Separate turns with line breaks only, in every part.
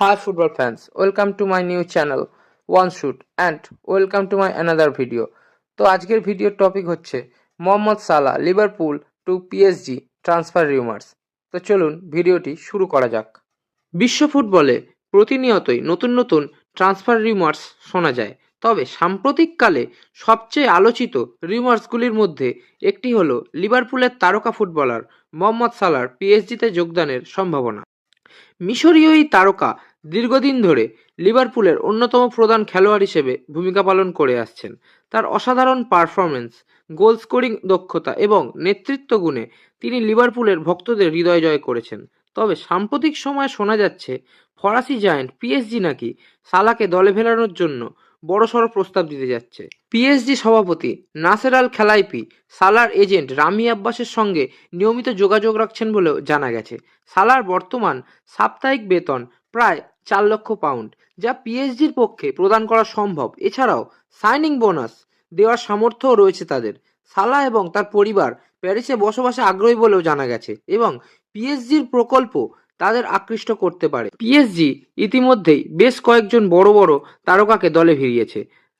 Hi football fans, welcome to my new channel One Shoot and welcome to my another video. তো আজকের ভিডিওর topic হচ্ছে Mohamed Salah Liverpool to PSG transfer rumours. তো চলুন ভিডিওটি শুরু করা যাক। বিশ্ব ফুটবলে প্রতিনিয়তই নতুন নতুন ট্রান্সফার রিউমার্স শোনা যায়, তবে সাম্প্রতিককালে সবচেয়ে আলোচিত রিউমার্সগুলির মধ্যে একটি হলো লিভারপুলের তারকা ফুটবলার মোহাম্মদ সালাহর পিএসজিতে যোগদানের সম্ভাবনা। মিশরীয় এই তারকা দীর্ঘদিন ধরে লিভারপুলের অন্যতম প্রধান খেলোয়াড় হিসেবে ভূমিকা পালন করে আসছেন। তার অসাধারণ পারফরম্যান্স, গোল স্কোরিং দক্ষতা এবং নেতৃত্ব গুণে তিনি লিভারপুলের ভক্তদের হৃদয় জয় করেছেন। তবে সাম্প্রতিক সময়ে শোনা যাচ্ছে ফরাসি জায়ান্ট পিএসজি নাকি সালাহকে দলে ফেরানোর জন্য বড়সড় প্রস্তাব দিতে যাচ্ছে। পিএসজি সভাপতি নাসের আল খেলাইফি সালাহর এজেন্ট রামি আব্বাসের সঙ্গে নিয়মিত যোগাযোগ রাখছেন বলেও জানা গেছে। সালাহর বর্তমান সাপ্তাহিক বেতন প্রায় 4 লক্ষ পাউন্ড, যা পিএসজির পক্ষে প্রদান করা সম্ভব। এছাড়াও সাইনিং বোনাস দেওয়ার সামর্থ্যও রয়েছে তাদের। সালাহ এবং তার পরিবার প্যারিসে বসবাসে আগ্রহী বলেও জানা গেছে এবং পিএসজির প্রকল্প তাদের আকৃষ্ট করতে পারে। পিএসজি ইতিমধ্যেই বেশ কয়েকজন বড় বড় তারকাকে দলে ভিড়িয়েছে,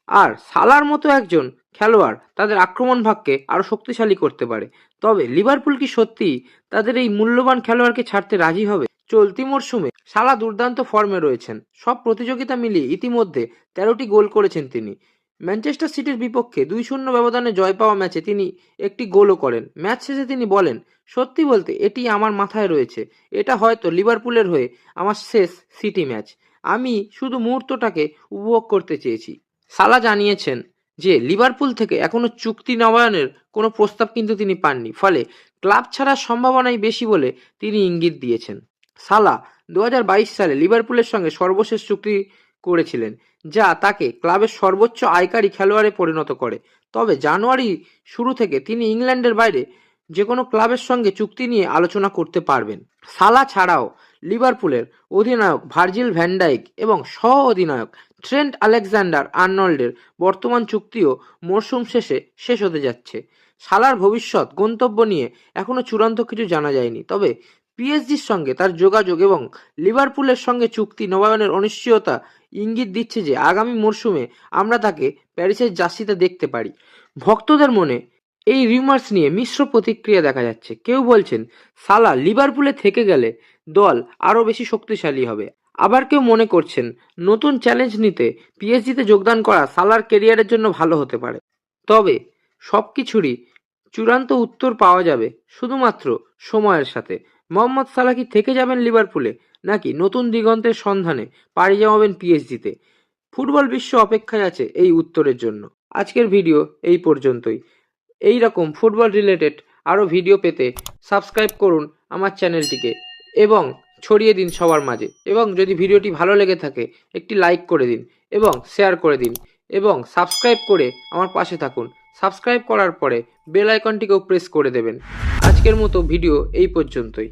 আর সালাহর মতো একজন খেলোয়াড় তাদের আক্রমণ ভাগকে আরও শক্তিশালী করতে পারে। তবে লিভারপুল কি সত্যিই তাদের এই মূল্যবান খেলোয়াড়কে ছাড়তে রাজি হবে? চলতি মরশুমে সালাহ দুর্দান্ত ফর্মে রয়েছেন। সব প্রতিযোগিতা মিলিয়ে ইতিমধ্যে 13টি গোল করেছেন তিনি। ম্যানচেস্টার সিটির বিপক্ষে 2-0 ব্যবধানে জয় পাওয়া ম্যাচে তিনি একটি গোলও করেন। ম্যাচ শেষে তিনি বলেন, সত্যি বলতে এটি আমার মাথায় রয়েছে। এটা হয়তো লিভারপুলের হয়ে আমার শেষ সিটি ম্যাচ। আমি শুধু মুহূর্তটাকে উপভোগ করতে চেয়েছি। সালাহ জানিয়েছেন যে লিভারপুল থেকে এখনো চুক্তি নবায়নের কোনো প্রস্তাব কিন্তু তিনি পাননি, ফলে ক্লাব ছাড়ার সম্ভাবনাই বেশি বলে তিনি ইঙ্গিত দিয়েছেন। সালাহ 2022 সালে লিভারপুলের সঙ্গে সর্বশেষ চুক্তি করেছিলেন, যা তাকে ক্লাবের সর্বোচ্চ আয়কারী খেলোয়াড়ে পরিণত করে। তবে জানুয়ারি শুরু থেকে তিনি ইংল্যান্ডের বাইরে যে কোনো ক্লাবের সঙ্গে চুক্তি নিয়ে আলোচনা করতে পারবেন। সালাহ ছাড়াও লিভারপুলের অধিনায়ক ভার্জিল ভ্যান ডাইক এবং সহ অধিনায়ক ট্রেন্ট আলেকজান্ডার আর্নল্ডের বর্তমান চুক্তিও মরশুম শেষে শেষ হতে যাচ্ছে। সালাহর ভবিষ্যৎ গন্তব্য নিয়ে এখনো চূড়ান্ত কিছু জানা যায়নি, তবে পিএসজির সঙ্গে তার যোগাযোগ এবং লিভারপুলের সঙ্গে চুক্তি নবায়নের অনিশ্চয়তা ইঙ্গিত দিচ্ছে যে আগামী মরশুমে আমরা তাকে প্যারিসের জার্সিতে দেখতে পারি। ভক্তদের মনে এই রিউমার্স নিয়ে মিশ্র প্রতিক্রিয়া দেখা যাচ্ছে। কেউ বলছেন সালাহ লিভারপুলে থেকে গেলে দল আরও বেশি শক্তিশালী হবে, আবার কেউ মনে করছেন নতুন চ্যালেঞ্জ নিতে পিএসজিতে যোগদান করা সালাহর কেরিয়ারের জন্য ভালো হতে পারে। তবে সবকিছুরই চূড়ান্ত উত্তর পাওয়া যাবে শুধুমাত্র সময়ের সাথে। মোহাম্মদ সালাহ কি থেকে যাবেন লিভারপুলে, নাকি নতুন দিগন্তের সন্ধানে পাড়ি জমাবেন পিএসজিতে? ফুটবল বিশ্ব অপেক্ষায় আছে এই উত্তরের জন্য। আজকের ভিডিও এই পর্যন্তই। এই রকম ফুটবল রিলেটেড আরও ভিডিও পেতে সাবস্ক্রাইব করুন আমার চ্যানেলটিকে এবং ছড়িয়ে দিন সবার মাঝে। এবং যদি ভিডিওটি ভালো লেগে থাকে একটি লাইক করে দিন এবং শেয়ার করে দিন এবং সাবস্ক্রাইব করে আমার পাশে থাকুন। সাবস্ক্রাইব করার পরে বেল আইকনটিকেও প্রেস করে দেবেন। আজকের মতো ভিডিও এই পর্যন্তই।